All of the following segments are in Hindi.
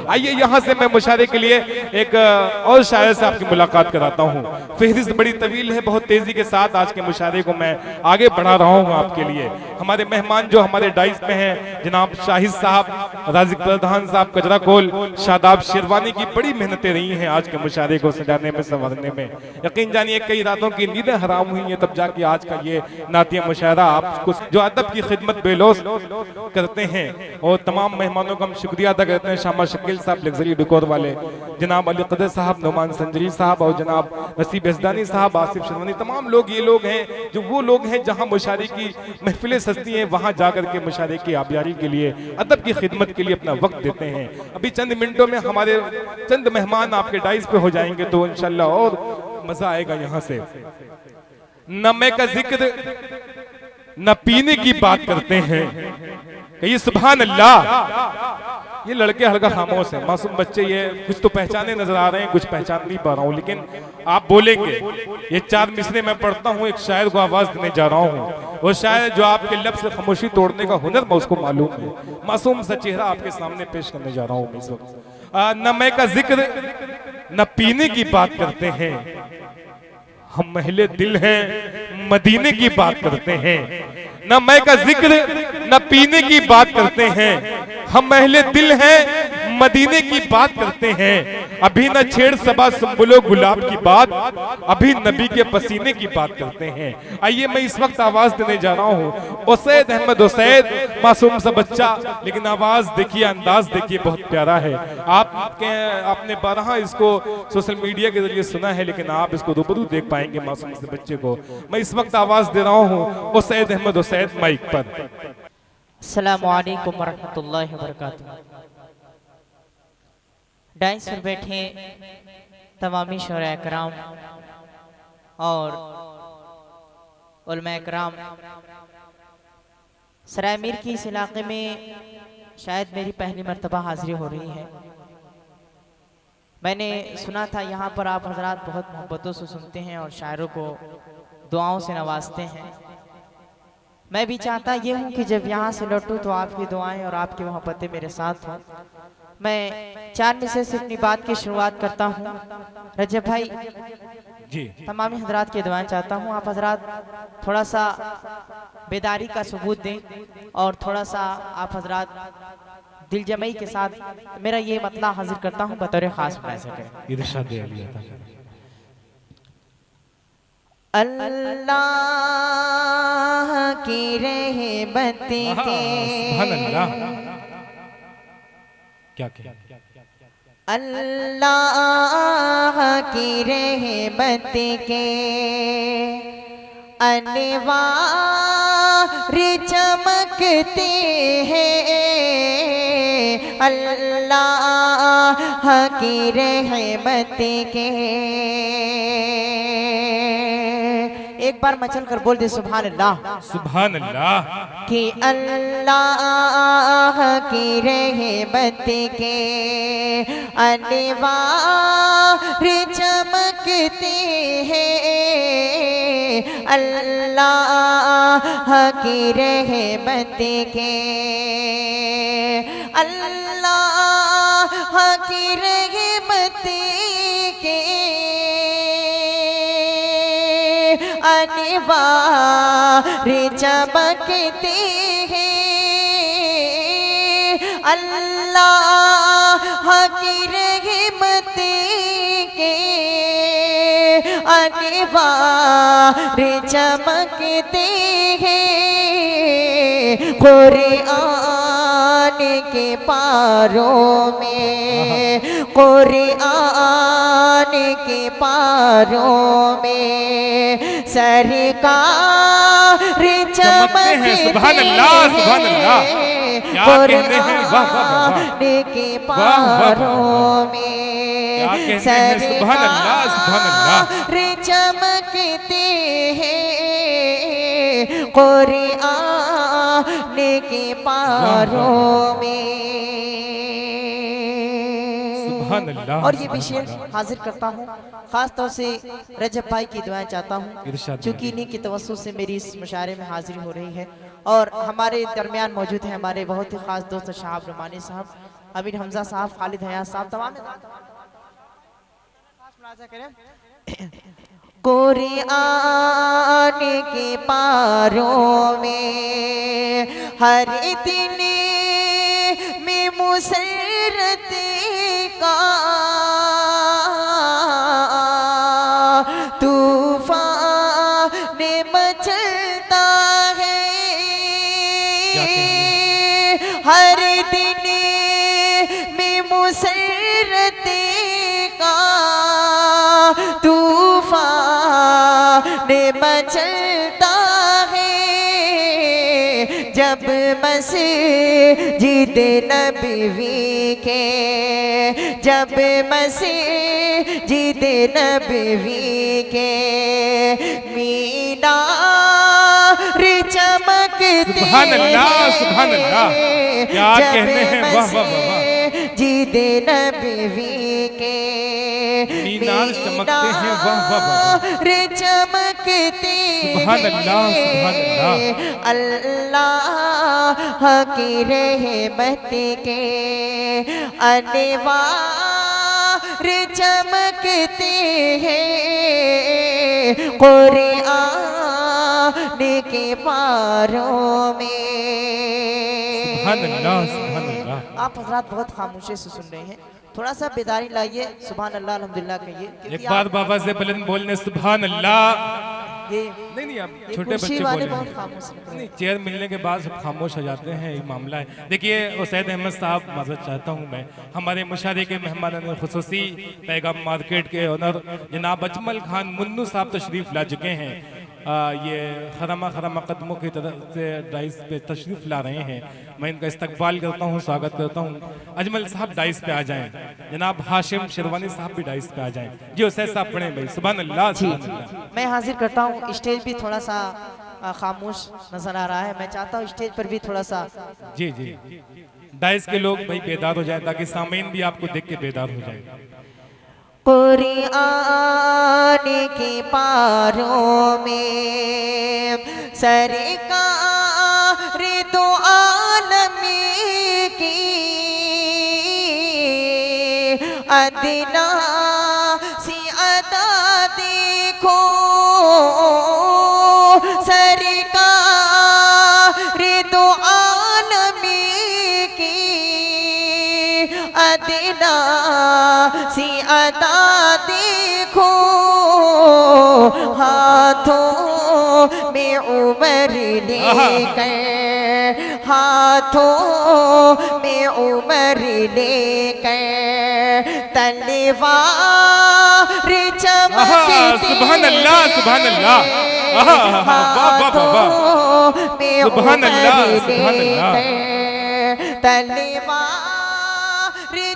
आइए यहाँ से मैं मुशायरे के लिए एक और शायर से आपकी मुलाकात कराता हूँ। फहरिस्त बड़ी तवील है, बहुत तेजी के साथ आज के मुशायरे को मैं आगे बढ़ा रहा हूँ आपके लिए। हमारे मेहमान जो हमारे डाइस पे हैं, जनाब शाहिद साहब, राजिक प्रधान साहब कजरा कोल, शादाब शेरवानी की बड़ी मेहनतें रही हैं आज के मुशायरे को सजाने में, संवारने में। यकीन जानिए कई रातों की नींदें हराम हुई हैं, तब जाके आज का ये नातिया मुशायरा आपको जो अदब की खिदमत बेलोस करते हैं। और तमाम मेहमानों का हम शुक्रिया अदा करते हैं, शामा शकील साहब लग्जरी डेकोर वाले, जनाब अली कदर साहब, नुमान संजरी साहब और जनाब नसीब हसदानी साहब, आसिफ शर्वानी, तमाम लोग ये लोग हैं जो वो लोग हैं जहां मुशायरे की महफिलें सजती हैं, वहां जाकर के मुशायरे की आबियारी के लिए, अदब की खिदमत के लिए अपना वक्त देते हैं। अभी चंद मिनटों में हमारे चंद मेहमान आपके डाइस पे हो जाएंगे, तो इंशाल्लाह और मजा आएगा। यहाँ से न मैं का जिक्र न पीने की बात करते हैं, कहिए सुभान अल्लाह। ये लड़के हल्का खामोश है, मासूम बच्चे, ये कुछ तो पहचाने नजर आ रहे हैं, कुछ पहचान नहीं पा रहा हूँ, लेकिन आप बोलेंगे। ये 4 मिसरे मैं पढ़ता हूँ, एक शायर को आवाज देने जा रहा हूँ। वो शायर जो आपके लफ्ज़ से खामोशी तोड़ने का हुनर मैं उसको मालूम है। मासूम सा चेहरा आपके सामने पेश करने जा रहा हूँ इस वक्त। न मैं का जिक्र न पीने की बात करते हैं, हम महले दिल हैं मदीने की बात करते हैं। न मैं का जिक्र न पीने की बात करते हैं, हम महले दिल हैं मदीने की बात करते हैं। अभी न छेड़ सबा सुंबुलो गुलाब की बात, अभी नबी के पसीने की बात करते हैं। आइए मैं इस वक्त आवाज देने जा रहा हूँ उसैद अहमद उसैद, मासूम सा बच्चा, लेकिन आवाज देखिए, अंदाज देखिए, बहुत प्यारा है। आपने 12 इसको सोशल मीडिया के जरिए सुना है, लेकिन आप इसको रूबरू देख पाएंगे मासूम से बच्चे को। मैं इस वक्त आवाज दे रहा हूँ उसैद अहमद उसैद माइक पर। अस्सलामु अलैकुम वरहमतुल्लाहि वबरकातुहू। डाइस पर बैठे तमामी शोरा कराम और उलमा कराम, सराय मीर की इस इलाके में शायद मेरी पहली मर्तबा हाजिरी हो रही है। मैंने सुना था यहाँ पर आप हजरात बहुत मोहब्बतों से सुनते हैं और शायरों को दुआओं से नवाजते हैं। मैं भी चाहता ये हूँ कि जब यहाँ से लौटूँ तो आपकी दुआएं और आपकी मोहब्बतें मेरे साथ हों। मैं 4 मिसरे से अपनी बात की शुरुआत करता हूँ। रजब भाई जी, तमामी हजरात की दुआएं चाहता हूँ। आप हजरात थोड़ा सा बेदारी का सबूत दें और थोड़ा सा आप हजरात दिल जमई के साथ मेरा ये मतला हाजिर करता हूँ बतौर खास मुलाहिज़ा करें। अल्लाह की रहमत के, क्या अल्लाह की रहमत के अनवार चमकते हैं, अल्लाह की रहमत के। एक बार मचल कर बोल दे सुभान अल्लाह, सुभान अल्लाह। कि अल्लाह की रहमत के अनवार चमकते हैं, अल्लाह की रहमत के, अल्लाह की रहमत के अनवार चमकते हैं, अल्लाह की रहमत के अनवार चमकते हैं। कुरान के पारों में, कुरान के पारों में सरकार चमकते हैं। सुभान अल्लाह, सुभान अल्लाह, क्या कहते हैं, वाह वाह वाह, के पारों में सुभान अल्लाह, सुभान अल्लाह, चमकते हैं, कुरान के पारों में। और ये भी शेर हाजिर करता हूँ खास तौर से रजब भाई की दुआएं चाहता हूँ, चूँकि इन्हीं की तवज्जो से मेरी इस मुशायरे में हाजिरी हो रही है। और हमारे दरमियान मौजूद है हमारे बहुत ही खास दोस्त शाहब रुमानी साहब। अमीर हमजा साहब, खालिद हयात साहब, तमाम कुरान के पारों में हर दिन में मुसरत का तूफान मचलता है, हर दिन में मुसरत का तूफान मचलता है। जब मस्जिद नबवी के, जब मस्जिद नबवी के मीनार चमकते सुभान अल्लाह, सुभान अल्लाह, क्या कहने हैं, वाह वाह वाह। मस्जिद नबवी के मीनार चमकते हैं, वाह वाह वाह। चमकते सुभान अल्लाह, सुभान अल्लाह। अल्लाह की रहमत के अनवार चमकते हैं, कुरान के पारों में। सुभान अल्लाह, सुभान अल्लाह। आप हजरात बहुत खामोशी से सुन रहे हैं, थोड़ा सा बेदारी लाइए, सुभान अल्लाह अल्हम्दुलिल्लाह कहिए। एक बार बाबा से बुलंद बोलने सुभान अल्लाह। ये नहीं आप ये छोटे कुर्सी बच्चे वाले बोले बहुत खामोश लग रहे हैं। नहीं, चेयर मिलने के बाद सब खामोश हो जाते हैं, ये मामला है। देखिए उसैद अहमद साहब, माजरत चाहता हूँ मैं, हमारे मुशारे के मेहमान खुसूसी पैगाम मार्केट के ओनर जनाब अजमल खान मुन्नू साहब तशरीफ ला चुके हैं। ये खरमा खरमा कदमों की तरफ से डाइस पे तशरीफ ला रहे हैं। मैं इनका इस्तकबाल करता हूँ, स्वागत करता हूँ। अजमल साहब डाइस पे आ जाएं, जनाब हाशिम शेरवानी साहब भी डाइस पे आ जाएं। जी उसैद साहब पढ़ें भाई, सुभान अल्लाह, सुभान अल्लाह। मैं हाजिर करता हूँ, स्टेज भी थोड़ा सा खामोश नजर आ रहा है, मैं चाहता हूँ स्टेज पर भी थोड़ा सा जी जी डाइस के लोग भाई बेदार हो जाएं, ताकि सामीन भी आपको देख के बेदार हो जाए। कुरान के पारों में सरकार दो आलम की अदना सी अदा देखो, सरकार दो आलम की अदना सी अदा देखो, हाथों में उमर लेकर, हाथों में उमर लेकर तलवार चमकते, सुभान अल्लाह, सुभान अल्लाह, सुभान अल्लाह, सुभान अल्लाह। तलवार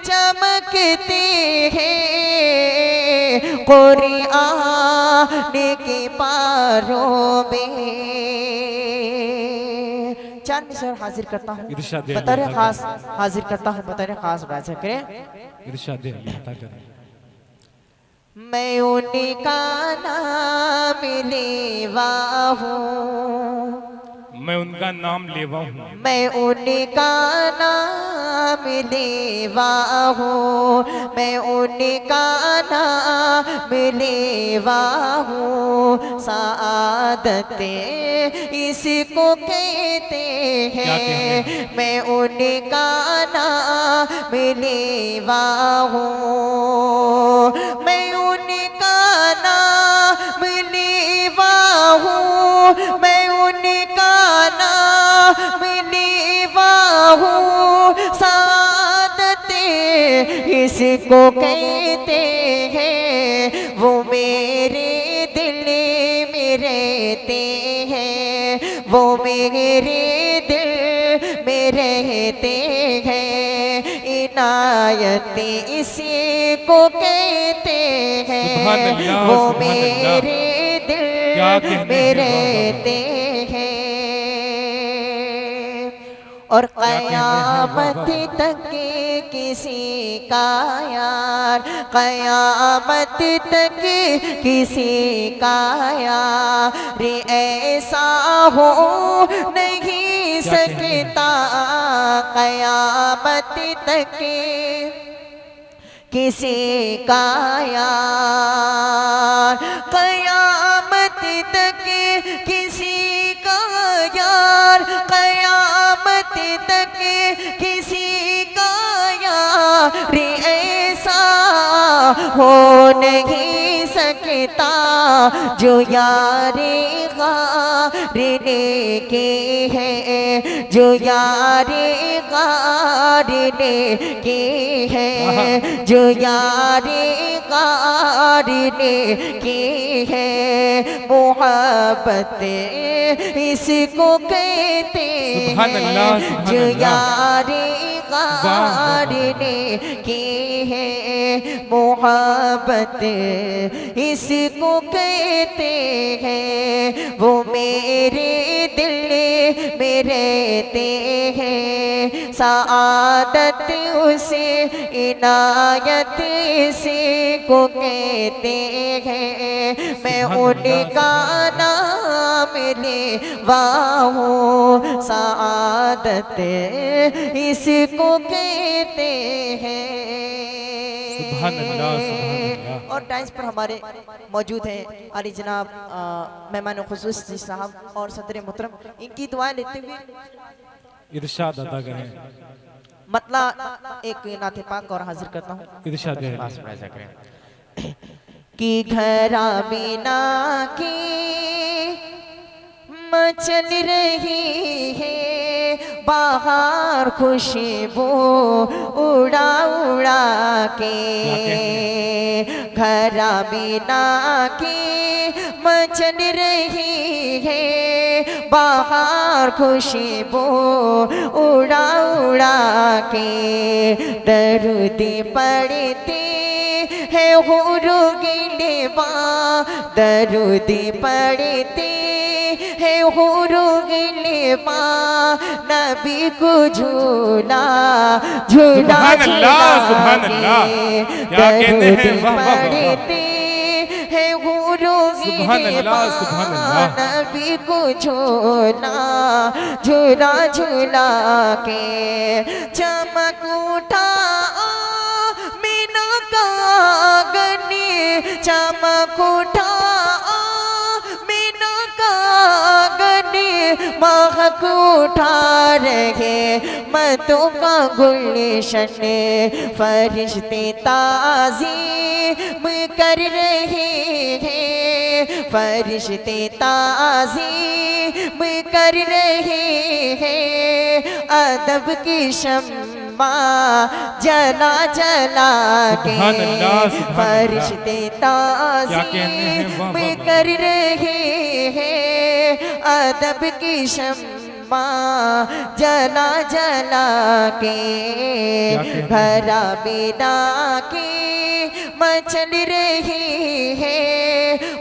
चमकते हैं, कुरान के पारों में। चांद मिसर हाजिर करता हूँ, इरशाद बतौर खास हाजिर करता हूँ, बतौर खास बात करें। इरशाद अल्लाह करें। मैं उनका नाम लेवा हूँ, मैं उनका नाम लेवा हूँ, मैं उनका नाम लेवा हूँ, मैं उनका नाम लेवा हूँ। सादत इसको कहते हैं, मैं उनका नाम लेवा हूँ, मैं उनका नाम लेवा हूँ, मैं उनका नाम लेवा हूँ। सादत इसको कहते हैं, वो मेरे दिल में रहते हैं, वो मेरे दिल में रहते हैं। इनायत इसको कहते हैं, वो मेरे दिल में रहते हैं। और क़यामत तक किसी का यार, क़यामत तक किसी का यार ऐसा हो नहीं सकता क़यामत तक किसी का यार, क़यामत तक किसी का यार, क़यामत तक किसी का यार ऐसा हो नहीं सकता जो यारे गारने के है, जो यारे गारने के है, जो यारे गारने के है। मोहब्बत इसको कहते हैं जो यारे गारने के है। मोहब्बत इसको कहते हैं, वो मेरे दिल में रहते हैं। सआदत उसे इनायत से को कहते हैं। मैं उनका नाम लेवा हूँ, सआदत इसको कहते हैं। सुभान अल्लाह, सुभान अल्लाह। और डांस पर हमारे मौजूद हैं अली जनाब मेहमान खुसूस जी साहब और सदर मोहतरम, इनकी दुआएं लेते हुए इरशाद अदा करें। मतलब एक नाते पाक और हाजिर करता हूँ। इरशाद करें। कि घरा बिना की मचल रही है बाहर खुशबू उड़ा उड़ा के, घरा बिना की मचल रही है बाहर खुशबू उड़ा उड़ा के। दरूद पढ़ते है हुरू गिलवा, दरूद पढ़ते है हुरू गिलवा, नबी को झूला झूला झूला के। दरूद पढ़ते है हुरू गिलवा, नबी को झूला झूला झूला के। चमक उठा मीना का गनी, चमक उठा मीना का गनी, महक उठा रहे मतों का गुलशन। फरिश्ते ताज़ीम कर रहे हैं, फरिश्ते ताज़ीम कर रहे हैं। अदब की शम्मा जला जला के, फरिश्ते ताज़ीम कर रहे हैं। अदब की शम्मा जला जला के। घरा बिना के मचल रही है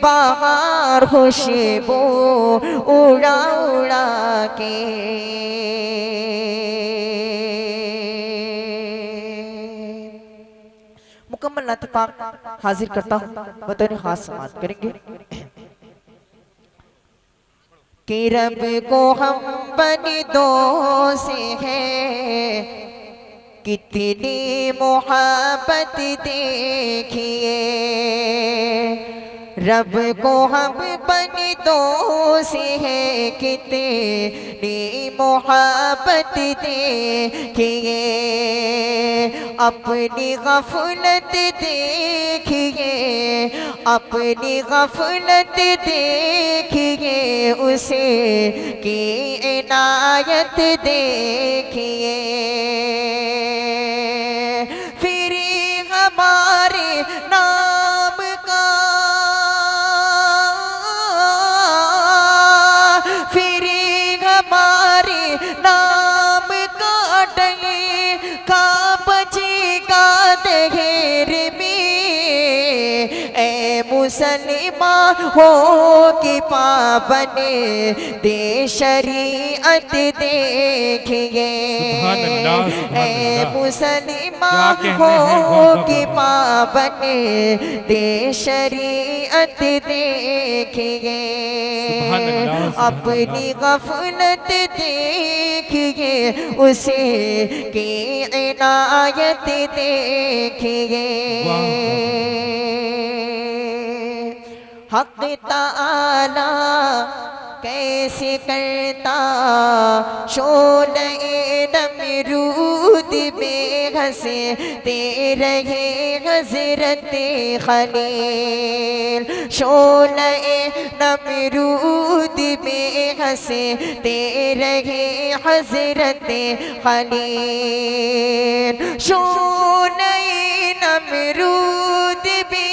बाहर खुशबू उड़ा उड़ा के। मुकम्मल नाते पाक हाजिर करता हूँ, बतौर खास समाअत करेंगे। कि रब को हम बंदों से है कितनी मोहब्बत देखिए, रब को हम बंदों से है कितनी मोहब्बत देखिए। अपनी गफलत देखिए, अपनी गफलत देखिए, उसे की इनायत देखिए। फिर हमारे नाम का, फिर हमारे नाम का डंका बजेगा देर में। ए मुसलमान हो कि पावन दे शरीयत देखिए। सुभान अल्लाह, सुभान ऐ अल्लाह। मुसलमान क्या हो कहने हैं, वाह, वाह, कि वाह। पावन दे शरीयत देखिए। सुभान अल्लाह, सुभान अपनी गफलत देखिए उसे की इनायत देखिए। हक ताला कैसे करता शोले नमरूद बेघसे तेरे हजरत खलील। शोले नमरूद बेघसे तेरे हजरत खलील। शोले नमरूद बे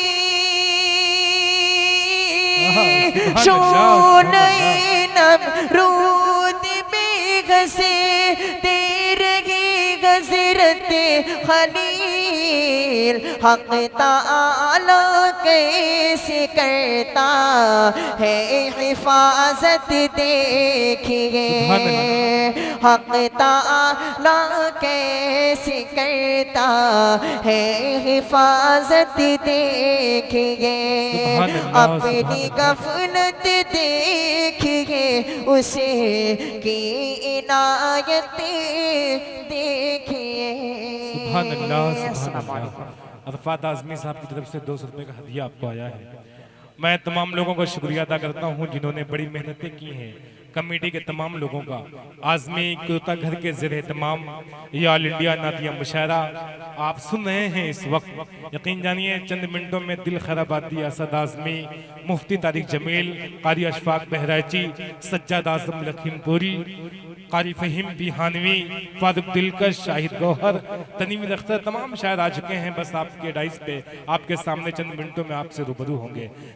शोने नमरूद बेघसे तेरे हजरत खलील। हक ताला कैसे करता है हिफाजत देखिए। हक ताला कैसे करता है हिफाजत देखिए। अपनी गफलत देखिए उसे की इनायत देखिए। सुभान अल्लाह, सुभान अल्लाह। अरफात आज़मी साहब की तरफ से 200 रुपए का हदिया आपको आया है। मैं तमाम लोगों का शुक्रिया अदा करता हूं जिन्होंने बड़ी मेहनतें की हैं। कमेटी के तमाम लोगों का, आज़मी कुर्ता घर के ज़रिए तमाम ये ऑल इंडिया नातिया मुशायरा आप सुन रहे हैं इस वक्त। यकीन जानिए चंद मिनटों में दिल खैराबादी, असद आज़मी, मुफ्ती तारिक जमील, कारी अशफाक बहराइची, सज्जाद आज़म लखीमपुरी, कारी फहीम बिहानवी, फारूक दिलकश, शाहिद गौहर, तनीम अख्तर, तमाम शायर आ चुके हैं। बस आपके डाइस पे आपके सामने चंद मिनटों में आपसे रूबरू होंगे।